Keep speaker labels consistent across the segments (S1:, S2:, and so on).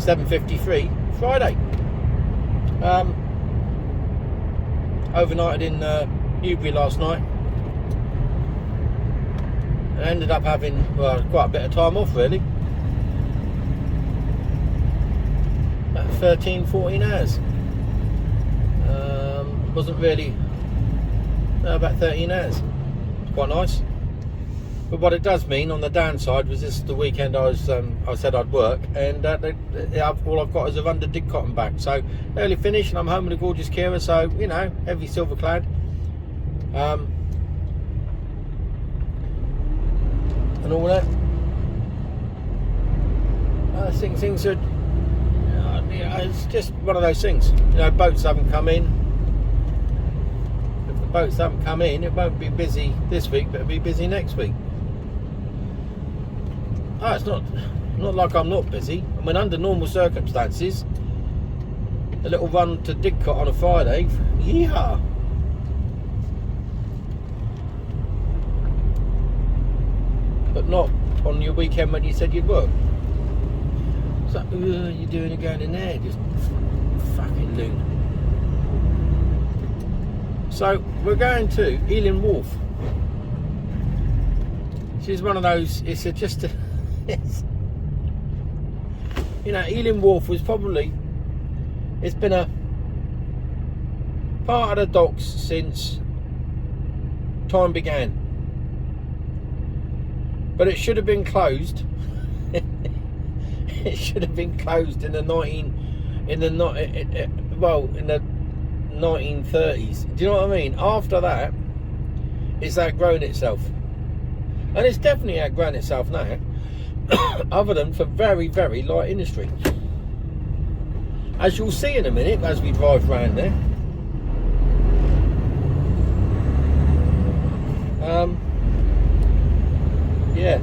S1: 7:53 Friday. Overnighted in Newbury last night. And ended up having quite a bit of time off, really. About 13-14 hours. Wasn't really about 13 hours. It's quite nice. But what it does mean on the downside was this is the weekend I said I'd work, and all I've got is a under dig cotton back. So early finish, and I'm home with a gorgeous Kira. So you know, heavy silver clad. And all that. I think things are. It's just one of those things. You know, boats haven't come in. If the boats haven't come in, it won't be busy this week, but it'll be busy next week. Oh, it's not like I'm not busy. I mean, under normal circumstances, a little run to Didcot on a Friday, yeah. But not on your weekend when you said you'd work. So, you're doing it going in there, just fucking loon. So, we're going to Ealing Wharf. She's one of those, it's you know, Ealing Wharf was probably, it's been a part of the docks since time began. But it should have been closed. It should have been closed in the 1930s. Do you know what I mean? After that, it's outgrown itself. And it's definitely outgrown itself now. Other than for very, very light industry. As you'll see in a minute as we drive round there. Yeah.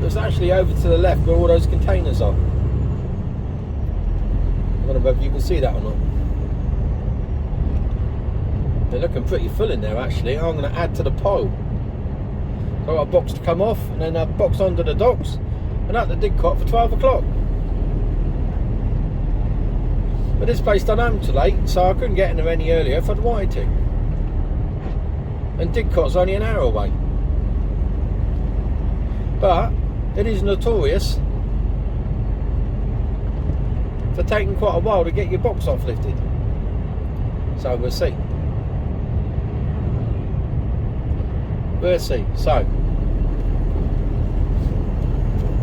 S1: So it's actually over to the left where all those containers are. I don't know if you can see that or not. They're looking pretty full in there actually. I'm going to add to the pile. So I've got a box to come off, and then a box under the docks, and at the Didcot for 12 o'clock. But this place don't open till late, so I couldn't get in there any earlier if I'd wanted to. And Didcot's only an hour away. But it is notorious for taking quite a while to get your box off lifted. So we'll see. We'll see. So,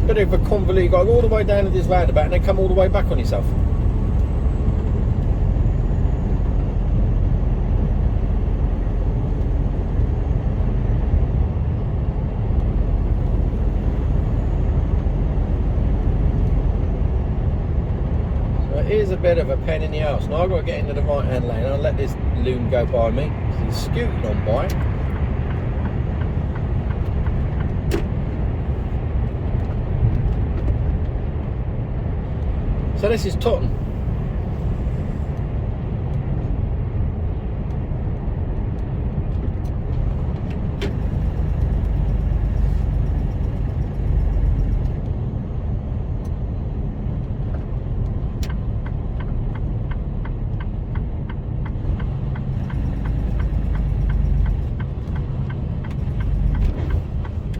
S1: bit of a convolute. You got to go all the way down to this roundabout and then come all the way back on yourself. So it is a bit of a pain in the arse. Now I've got to get into the right hand lane. I'll let this loon go by me. He's scooting on by. So this is Totten.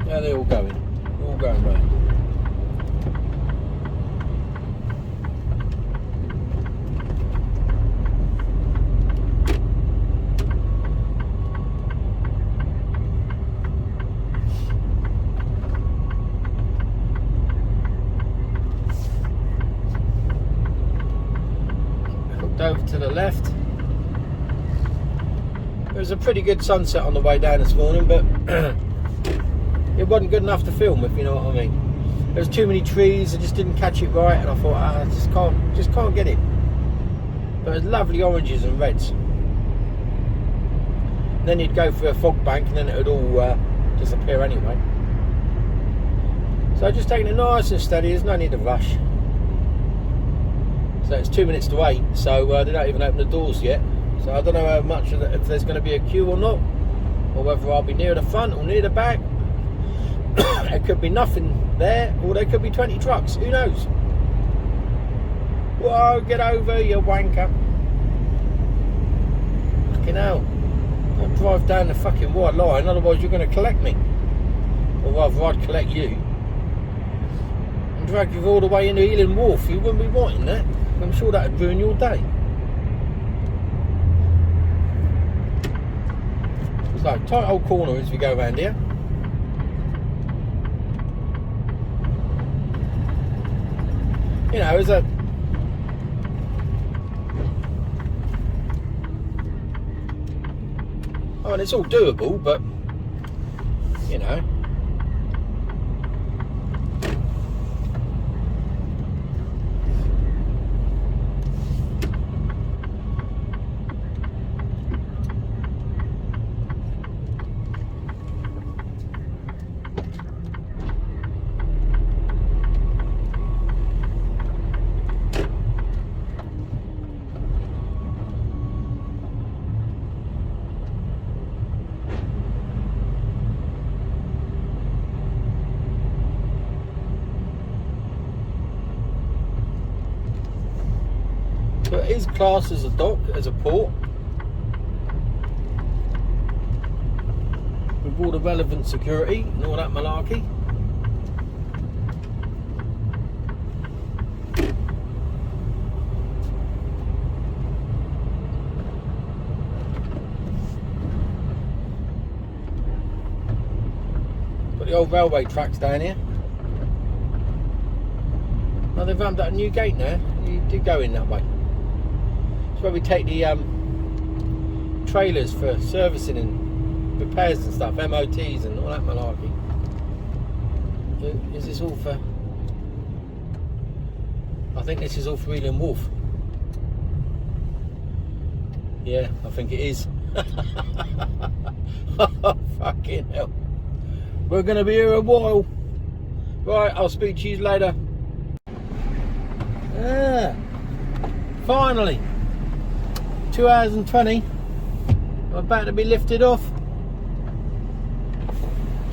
S1: There they're all going round. Over to the left. There was a pretty good sunset on the way down this morning, but it wasn't good enough to film, if you know what I mean. There was too many trees, I just didn't catch it right, and I thought, I just can't get it. But there's lovely oranges and reds. And then you'd go for a fog bank, and then it would all disappear anyway. So just taking it nice and steady. There's no need to rush. So it's 2 minutes to 8, so they don't even open the doors yet. So I don't know how much if there's going to be a queue or not, or whether I'll be near the front or near the back. There could be nothing there, or there could be 20 trucks. Who knows? Whoa, get over, you wanker. Fucking hell. Don't drive down the fucking white line, otherwise you're going to collect me. Or rather, I'd collect you. And drag you all the way into Ealing Wharf. You wouldn't be wanting that. I'm sure that would ruin your day. So, tight old corner as we go around here. You know, as a... I mean, it's all doable, but, you know. So it is classed as a dock, as a port, with all the relevant security and all that malarkey. Got the old railway tracks down here. Oh, they've ramped up a new gate now. You do go in that way. It's where we take the trailers for servicing and repairs and stuff, MOTs and all that malarkey. Is this all for... I think this is all for Ealing Wharf. Yeah, I think it is. Oh, fucking hell. We're going to be here a while. Right, I'll speak to you later. Yeah, finally. 2 hours and 20. I'm about to be lifted off.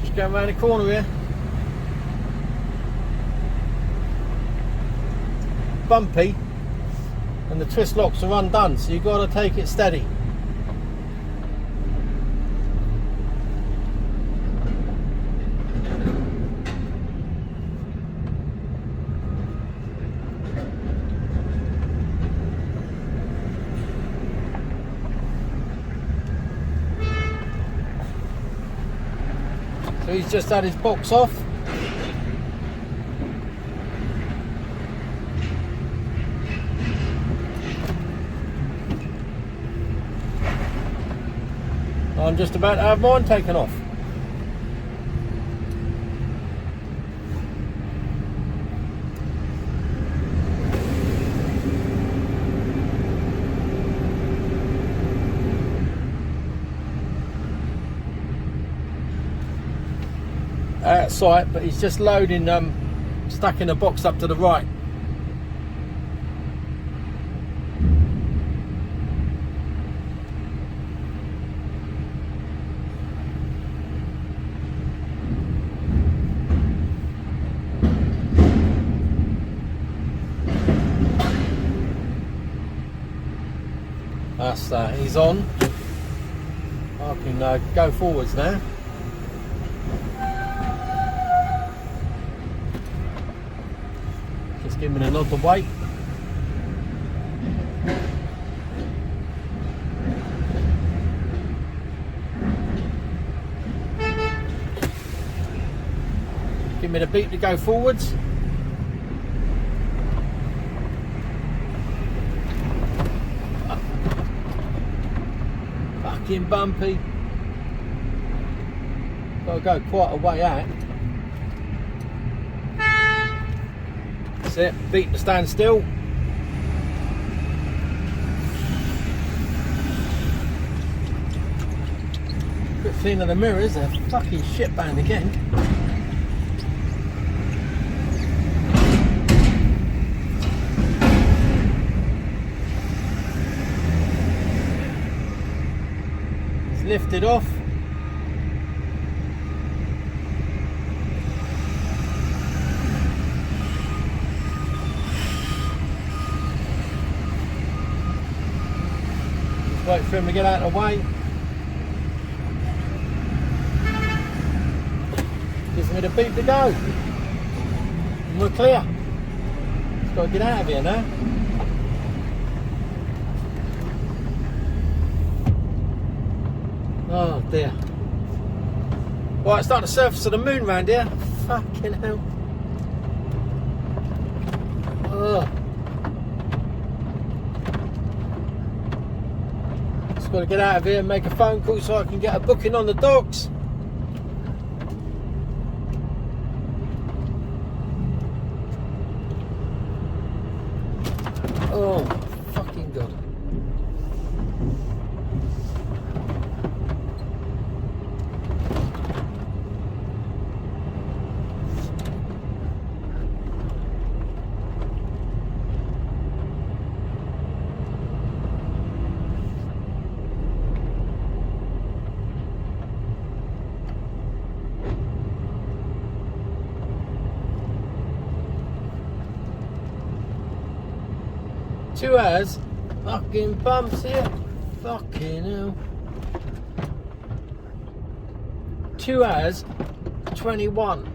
S1: Just going around the corner here. Bumpy, and the twist locks are undone, so you've got to take it steady. So he's just had his box off. I'm just about to have mine taken off. Out of sight, but he's just loading, stacking a box up to the right. That's he's on. I can go forwards now. Just give me a nod to wait. Give me the beep to go forwards. Fucking bumpy. Gotta go quite a way out. That's it, beat to stand still. Quick clean of the mirrors, they're fucking shit band again. It's lifted off. wait for him to get out of the way. Gives me the beep to go. And we're clear. Just got to get out of here now. Oh dear. Right, it's starting to surface of the moon round here. Fucking hell. Oh. Just got to get out of here and make a phone call so I can get a booking on the dogs. Oh, fucking God. Two hours, fucking bumps here, fucking hell. 2 hours, 21,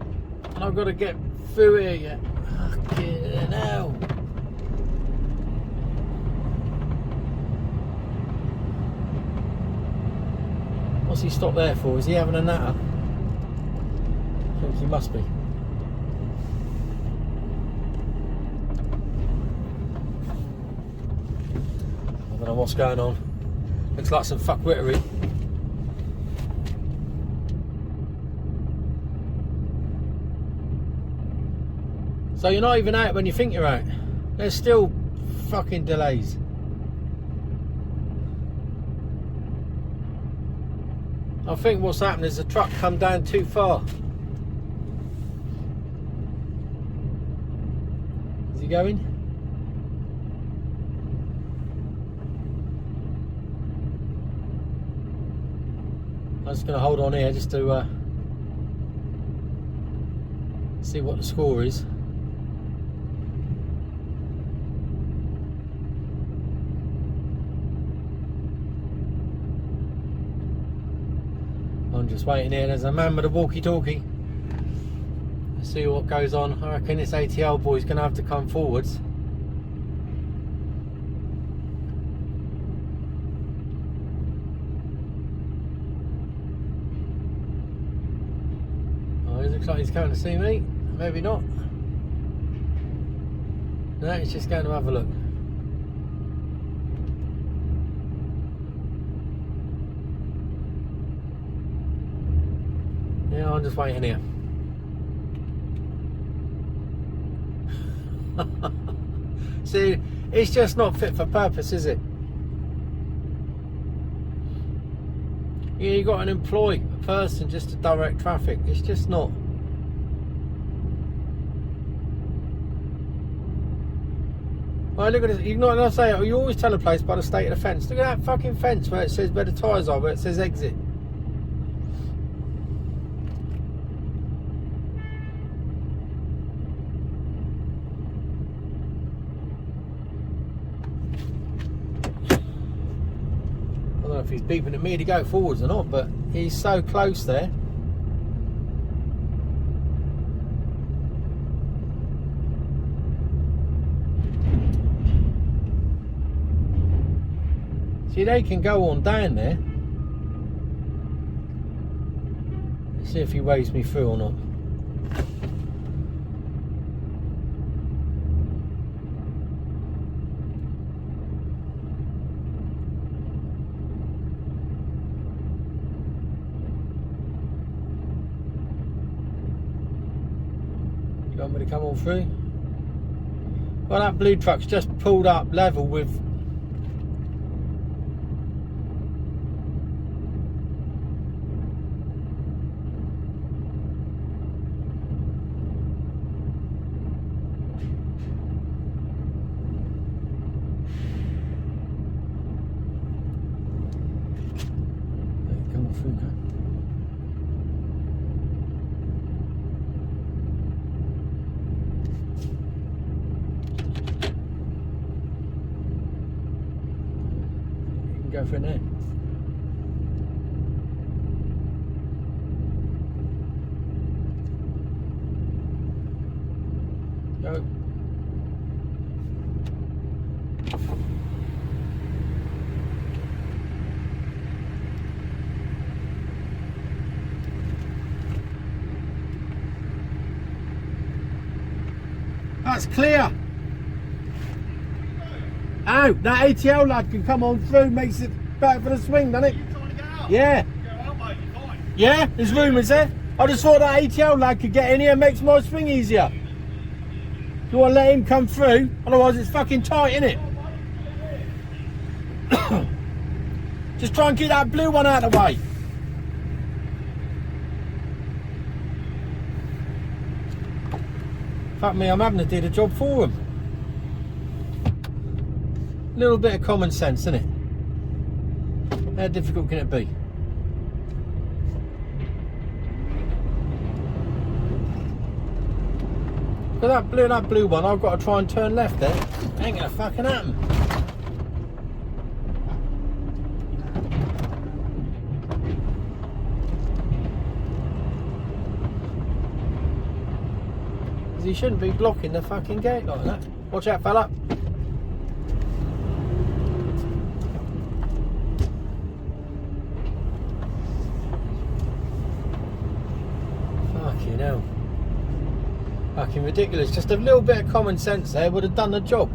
S1: and I've got to get through here yet. Fucking hell. What's he stopped there for? Is he having a natter? I think he must be. I don't know what's going on. Looks like some fuckwittery. So you're not even out when you think you're out. There's still fucking delays. I think what's happened is the truck come down too far. Is he going? I'm just going to hold on here just to see what the score is. I'm just waiting here. There's a man with a walkie-talkie. Let's see what goes on. I reckon this ATL boy's going to have to come forwards. Looks like he's coming to see me. Maybe not. No, he's just going to have a look. Yeah, I'm just waiting here. See, it's just not fit for purpose, is it? Yeah, you got to employ a person just to direct traffic. It's just not. Well, look at this. You're not going to say it. You always tell a place by the state of the fence. Look at that fucking fence where it says where the tyres are, where it says exit. I don't know if he's beeping at me to go forwards or not, but he's so close there. See, they can go on down there. Let's see if he waves me through or not. Do you want me to come on through? Well, that blue truck's just pulled up level with through now. go for it now. Go. That's clear. Oh, that ATL lad can come on through, makes it better for the swing, doesn't it?
S2: You trying to get out?
S1: Yeah.
S2: Go out, mate, you're fine.
S1: Yeah, there's room, is there? I just thought that ATL lad could get in here and makes my swing easier. You want to let him come through, otherwise it's fucking tight, innit? Just try and get that blue one out of the way. Fuck me, I'm having to do the job for him. A little bit of common sense, innit? How difficult can it be? Look at that blue one, I've got to try and turn left there. Ain't gonna fucking happen. He shouldn't be blocking the fucking gate like that. Watch out, fella. Fucking hell. Fucking ridiculous. Just a little bit of common sense there would have done the job.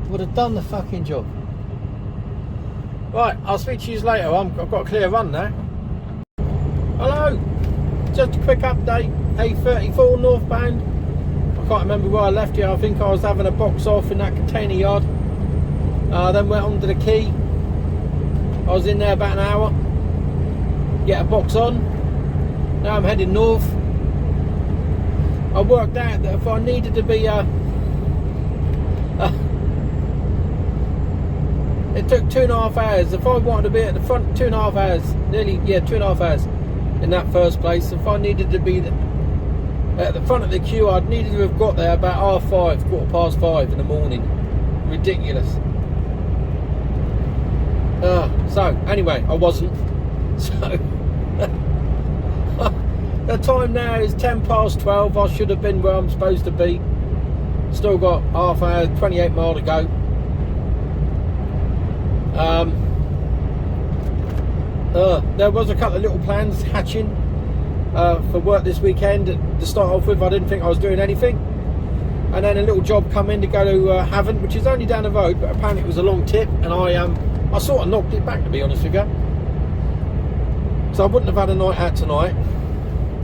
S1: Would have done the fucking job. Right, I'll speak to you later. I've got a clear run now. Hello. Just a quick update. A34 northbound. I can't remember where I left you. I think I was having a box off in that container yard. Then went on to the quay. I was in there about an hour. Get a box on. Now I'm heading north. I worked out that if I needed to be it took 2.5 hours. If I wanted to be at the front, 2.5 hours. Nearly, yeah, 2.5 hours in that first place. If I needed to be at the front of the queue, I'd needed to have got there about 5:30, 5:15 in the morning. Ridiculous. So anyway, I wasn't. So the time now is 12:10. I should have been where I'm supposed to be. Still got half hour, 28 mile to go. There was a couple of little plans hatching for work this weekend. To start off with, I didn't think I was doing anything, and then a little job come in to go to Havant, which is only down the road, but apparently it was a long tip, and I sort of knocked it back, to be honest with you. So I wouldn't have had a night out tonight,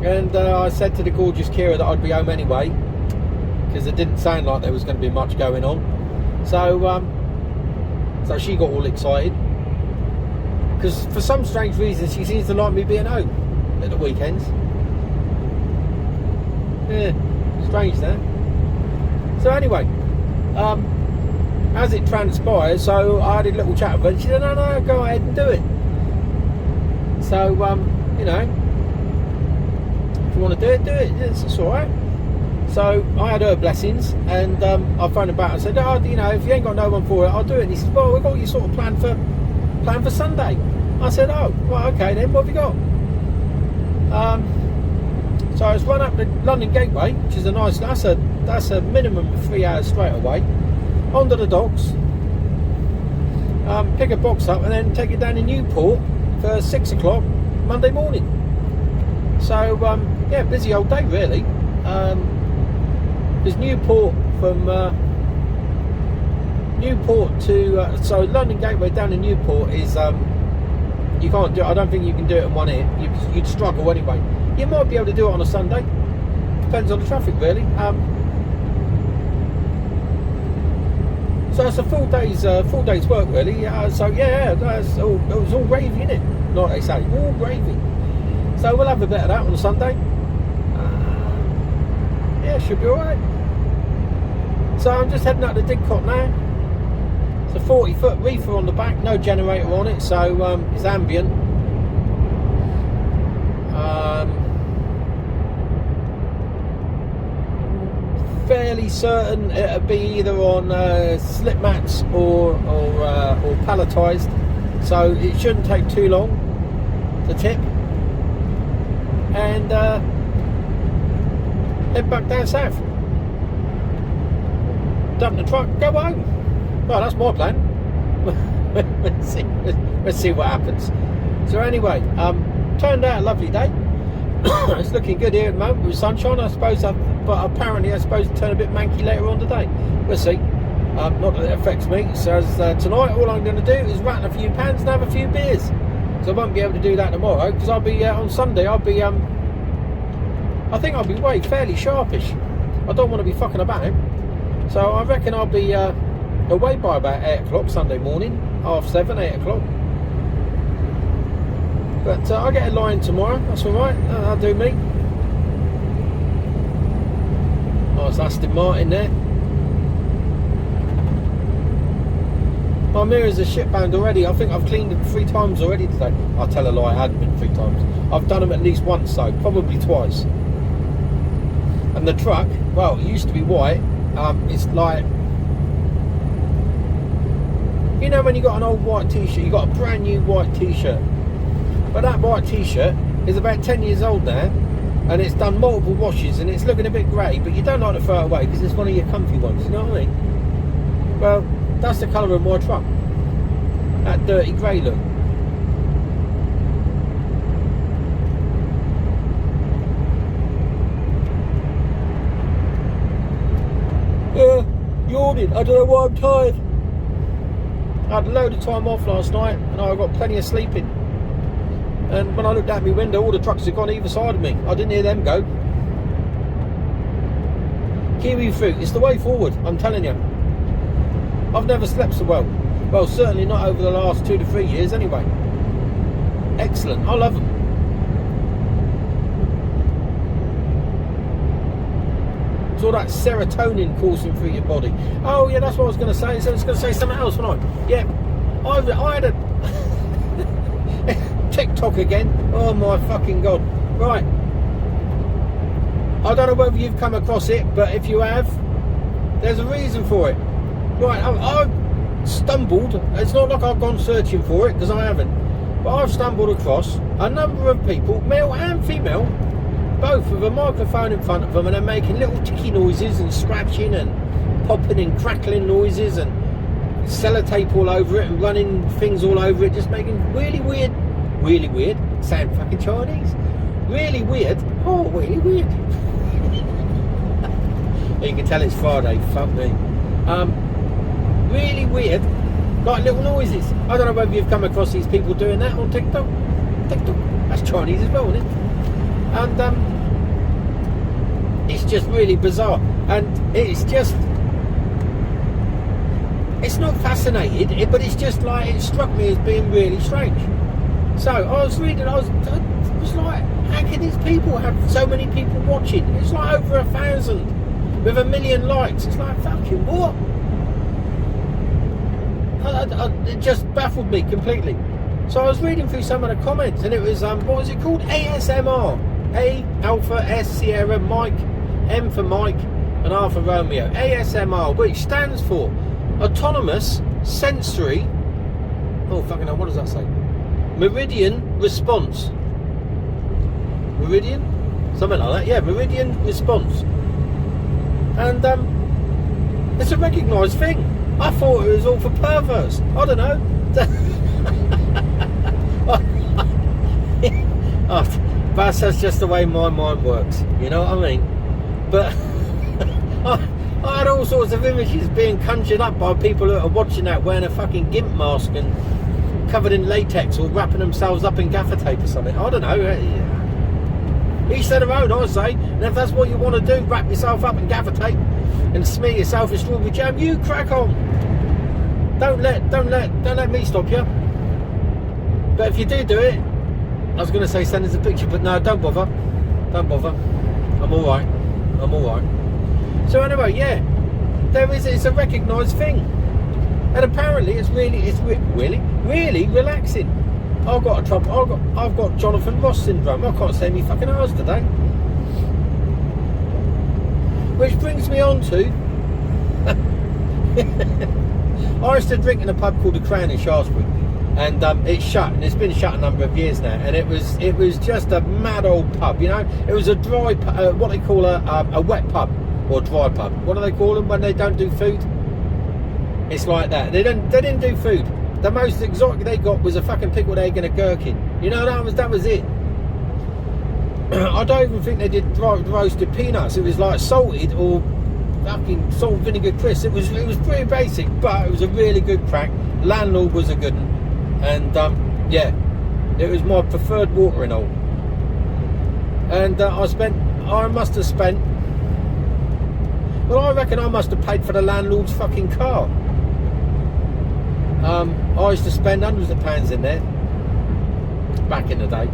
S1: and I said to the gorgeous Kira that I'd be home anyway, because it didn't sound like there was going to be much going on. So she got all excited, because for some strange reason she seems to like me being home at the weekends. Yeah, strange that. So anyway, as it transpired, so I had a little chat with her, and she said, no, go ahead and do it. So, you know, if you want to do it, it's alright. So I had her blessings, and I phoned her back and said, you know, if you ain't got no one for it, I'll do it. And he said, well, we've got you sort of planned for Sunday. I said, oh, well, okay then, what have you got? So I was run up the London Gateway, which is a nice, that's a minimum of 3 hours straight away, onto the docks, pick a box up, and then take it down to Newport for 6 o'clock Monday morning. So yeah, busy old day really. There's Newport from Newport to so London Gateway down to Newport is you can't do it. I don't think you can do it in one hit. You'd struggle anyway. You might be able to do it on a Sunday. Depends on the traffic really. So it's a full day's work really. So yeah, it was all gravy, innit? Like they say, all gravy. So we'll have a bit of that on a Sunday. Yeah, should be alright. So I'm just heading up to Didcot now. It's a 40-foot reefer on the back, no generator on it, so it's ambient. Fairly certain it'll be either on slip mats or palletised. so it shouldn't take too long to tip, and head back down south, dump the truck, go home. Well, that's my plan. let's see what happens. So anyway, turned out a lovely day. It's looking good here at the moment with sunshine, I suppose, but apparently I suppose it'll turn a bit manky later on today. We'll see. Not that it affects me. So tonight all I'm going to do is rattle a few pans and have a few beers. So I won't be able to do that tomorrow, because I'll be on Sunday. I think I'll be way fairly sharpish. I don't want to be fucking about. So I reckon I'll be away by about 8 o'clock Sunday morning, 7:30, 8 o'clock. But I'll get a line tomorrow, that's alright, that'll do me. Nice Aston Martin there. My mirrors are shitbound already. I think I've cleaned them 3 times already today. I'll tell a lie, I hadn't been 3 times. I've done them at least once though, probably twice. And the truck, well, it used to be white. It's like, you know when you got an old white t-shirt, you got a brand new white t-shirt, but that white t-shirt is about 10 years old now, and it's done multiple washes and it's looking a bit grey, but you don't like to throw it away because it's one of your comfy ones, you know what I mean? Well, that's the colour of my truck, that dirty grey look. Yawning, I don't know why I'm tired. I had a load of time off last night and I got plenty of sleep in. And when I looked out my window, all the trucks had gone either side of me. I didn't hear them go. Kiwi fruit, it's the way forward, I'm telling you. I've never slept so well. Well, certainly not over the last 2 to 3 years anyway. Excellent, I love them. It's all that serotonin coursing through your body. Oh yeah, that's what I was going to say. So I was going to say something else, wasn't I? Yeah, I had a TikTok again. Oh my fucking god! Right, I don't know whether you've come across it, but if you have, there's a reason for it. Right, I've stumbled. It's not like I've gone searching for it, because I haven't. But I've stumbled across a number of people, male and female, both with a microphone in front of them, and they're making little ticky noises and scratching and popping and crackling noises and sellotape all over it and running things all over it, just making really weird, sound fucking Chinese, really weird, oh really weird. You can tell it's Friday, fuck me. Really weird, like little noises. I don't know whether you've come across these people doing that on TikTok. That's Chinese as well, isn't it? And it's just really bizarre, and it's not fascinated, but it's just like, it struck me as being really strange. So I was reading, I was like, how can these people have so many people watching? It's like over 1,000 with 1 million likes. It's like, fucking what? It just baffled me completely. So I was reading through some of the comments, and it was what was it called? ASMR. A Alpha S Sierra Mike, M for Mike, and R for Romeo. ASMR, which stands for Autonomous Sensory. Oh fucking hell! What does that say? Meridian Response. Meridian, something like that. Yeah, Meridian Response. And it's a recognised thing. I thought it was all for perverts. I don't know. Oh, but that's just the way my mind works, you know what I mean? But I had all sorts of images being conjured up by people who are watching that wearing a fucking gimp mask and covered in latex or wrapping themselves up in gaffer tape or something. I don't know. Each to their own, I say. And if that's what you want to do, wrap yourself up in gaffer tape and smear yourself with strawberry jam, you crack on. Don't let me stop you. But if you do it, I was going to say send us a picture, but no, don't bother. I'm alright. So anyway, yeah, it's a recognised thing, and apparently it's really relaxing. I've got Jonathan Ross syndrome. I can't say me fucking hours today. Which brings me on to I used to drink in a pub called the Crown in Shaftesbury. and it's shut, and it's been shut a number of years now. And it was just a mad old pub, you know. It was a dry, what they call a wet pub or dry pub. What do they call them when they don't do food? It's like that. They didn't do food. The most exotic they got was a fucking pickled egg and a gherkin. You know, that was it. I don't even think they did roasted peanuts. It was like salted or fucking salt and vinegar crisps. It was pretty basic, but it was a really good crack. Landlord was a good one, and yeah, it was my preferred watering hole. And I must have spent. Well, I reckon I must have paid for the landlord's fucking car. I used to spend hundreds of pounds in there back in the day.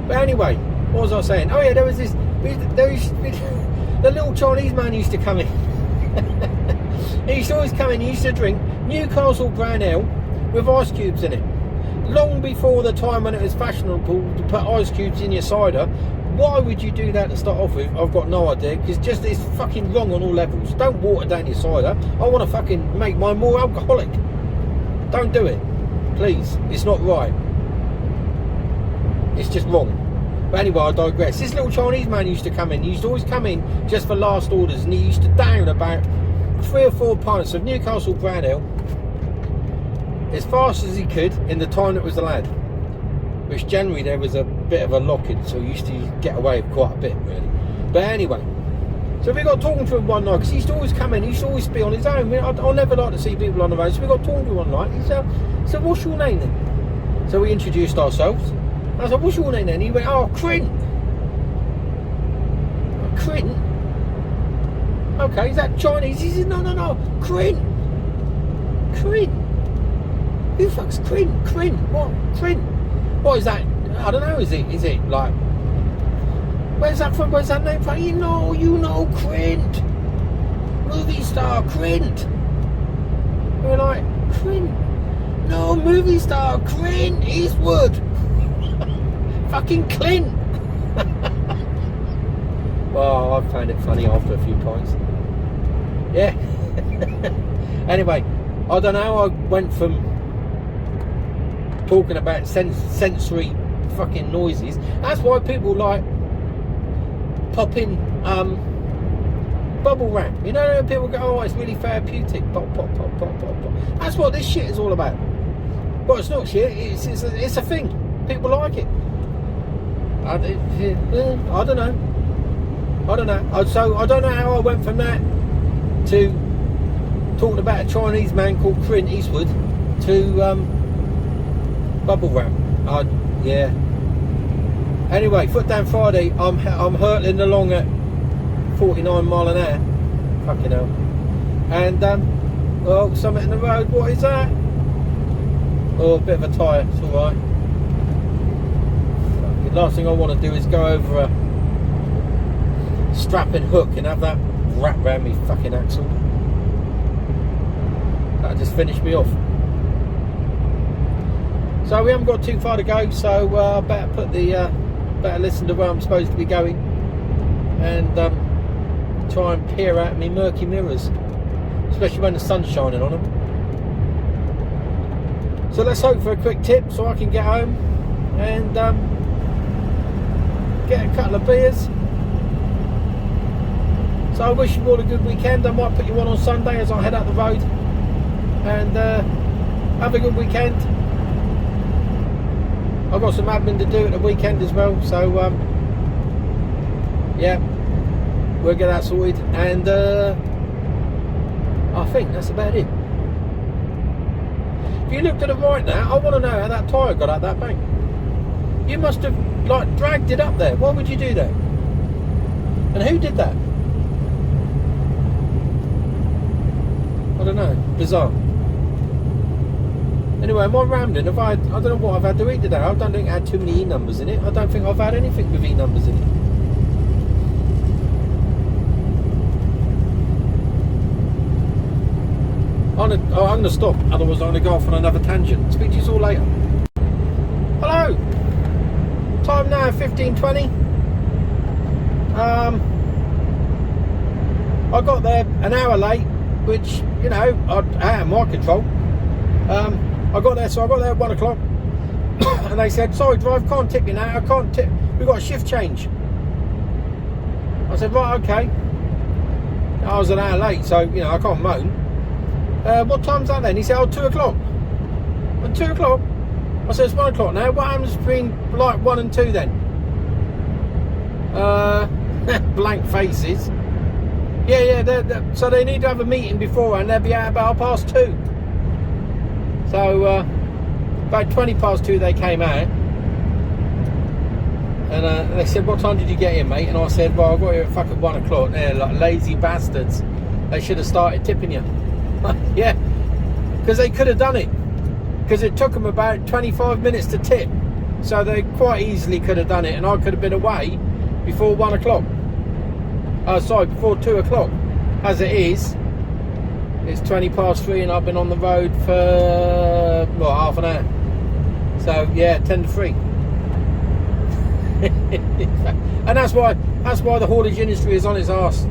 S1: But anyway, what was I saying? Oh yeah, there was the little Chinese man used to come in. He used to always come in. He used to drink Newcastle brown ale with ice cubes in it. Long before the time when it was fashionable to put ice cubes in your cider. Why would you do that to start off with? I've got no idea, because just it's fucking wrong on all levels. Don't water down your cider. I want to fucking make mine more alcoholic. Don't do it, please. It's not right. It's just wrong. But anyway, I digress. This little Chinese man used to come in. He used to always come in just for last orders, and he used to down about 3 or 4 pints of Newcastle brown ale as fast as he could in the time that was allowed. Which generally there was a bit of a lock-in, so he used to get away with quite a bit, really. But anyway, so we got talking to him one night, because he used to always come in. He used to always be on his own. I never like to see people on the road, so we got talking to him one night. He said, "What's your name then?" So we introduced ourselves. I said, "What's your name then?" He went, "Oh, Crint." Crint? Okay, is that Chinese? He said, no, Crint. Crint? Who the fuck's Crint? Crint? What? Crint? What is that? I don't know, is it like... Where's that from? Where's that name from? You know Crint. Movie star Crint. We're like, Crint? No, movie star Clint Eastwood. Fucking Clint. Well, I found it funny after a few points. Yeah. Anyway, I don't know. I went from talking about sensory fucking noises. That's why people like popping bubble wrap. You know, people go, "Oh, it's really therapeutic." Pop, pop, pop, pop, pop, pop. That's what this shit is all about. Well, it's not shit. It's a thing. People like it. I don't know. So I don't know how I went from that to talking about a Chinese man called Clint Eastwood to bubble wrap. Yeah. Anyway, Foot Down Friday. I'm hurtling along at 49 mile an hour. Fucking hell. And well, something in the road. What is that? Oh, a bit of a tyre. It's all right. The last thing I want to do is go over a strapping hook and have that wrapped around me fucking axle. That'll just finish me off. So we haven't got too far to go, so I better listen to where I'm supposed to be going and try and peer out me murky mirrors, especially when the sun's shining on them. So let's hope for a quick tip so I can get home and get a couple of beers. So I wish you all a good weekend. I might put you on Sunday as I head up the road. And have a good weekend. I've got some admin to do at the weekend as well. So yeah, we'll get that sorted. And I think that's about it. If you look to the right now, I want to know how that tyre got out that bank. You must have like dragged it up there. Why would you do that? And who did that? I don't know. Bizarre. Anyway, am I rambling? I don't know what I've had to eat today. I don't think I had too many E numbers in it. I don't think I've had anything with E numbers in it. I'm going to stop, otherwise I'm going to go off on another tangent. Speak to you all later. Hello! Time now 15:20. I got there an hour late, which, you know, out of my control. I got there at 1 o'clock, and they said, sorry driver, can't tip you now, I can't tip, we've got a shift change. I said, right, okay. I was an hour late, so, you know, I can't moan. What time's that then? He said, 2 o'clock. At 2 o'clock? I said, it's 1 o'clock now. What happens between like 1 and 2 then? Blank faces. Yeah, so they need to have a meeting before and they'll be out about 2:30. So, about 2:20 they came out. And they said, what time did you get here, mate? And I said, well, I got here at fucking 1 o'clock. They're like lazy bastards. They should have started tipping you. Yeah, because they could have done it. Because it took them about 25 minutes to tip. So they quite easily could have done it. And I could have been away before 1 o'clock. Before 2 o'clock. As it is, it's 3:20 and I've been on the road for, what, half an hour. So, yeah, 2:50. And that's why the haulage industry is on its arse,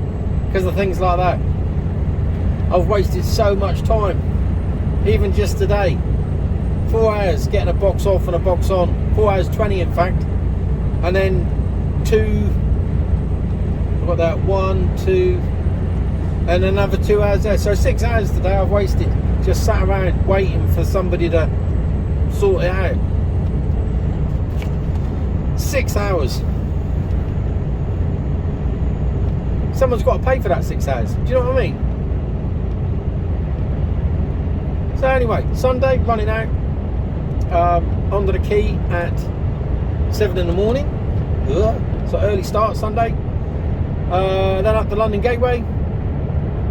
S1: because of things like that. I've wasted so much time, even just today. 4 hours getting a box off and a box on, 4 hours 20 in fact, and then I've got that 1, 2, and another 2 hours there. So 6 hours today I've wasted, just sat around waiting for somebody to sort it out. 6 hours. Someone's got to pay for that 6 hours. Do you know what I mean? So anyway, Sunday, running out onto the quay at 7 in the morning. So early start Sunday. Then up the London Gateway.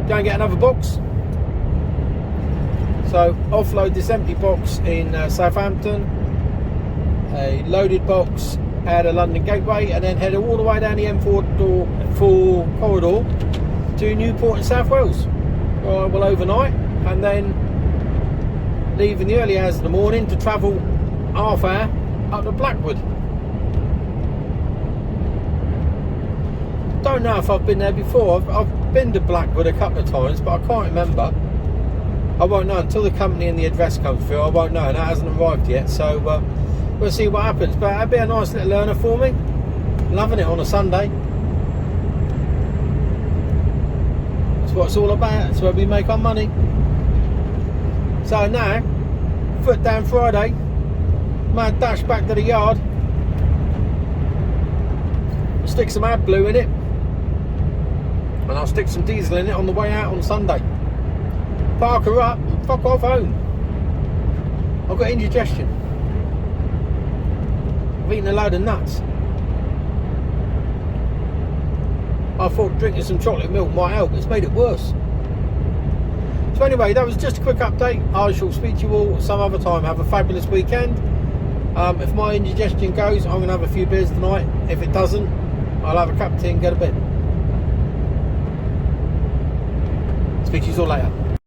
S1: Go and get another box. So offload this empty box in Southampton. A loaded box at a London Gateway, and then head all the way down the M4 corridor to Newport in South Wales. Well, overnight, and then leave in the early hours of the morning to travel half hour up to Blackwood. Don't know if I've been there before. I've been to Blackwood a couple of times, but I can't remember. I won't know until the company and the address comes through. I won't know, and that hasn't arrived yet. So we'll see what happens. But it'll be a nice little learner for me. Loving it on a Sunday. That's what it's all about. That's where we make our money. So now, foot down Friday, mad dash back to the yard, stick some AdBlue in it, and I'll stick some diesel in it on the way out on Sunday. Park her up and fuck off home. I've got indigestion. I've eaten a load of nuts. I thought drinking some chocolate milk might help. It's made it worse. So anyway, that was just a quick update. I shall speak to you all some other time. Have a fabulous weekend. If my indigestion goes, I'm going to have a few beers tonight. If it doesn't, I'll have a cup of tea and go to bed. Speak to you all later.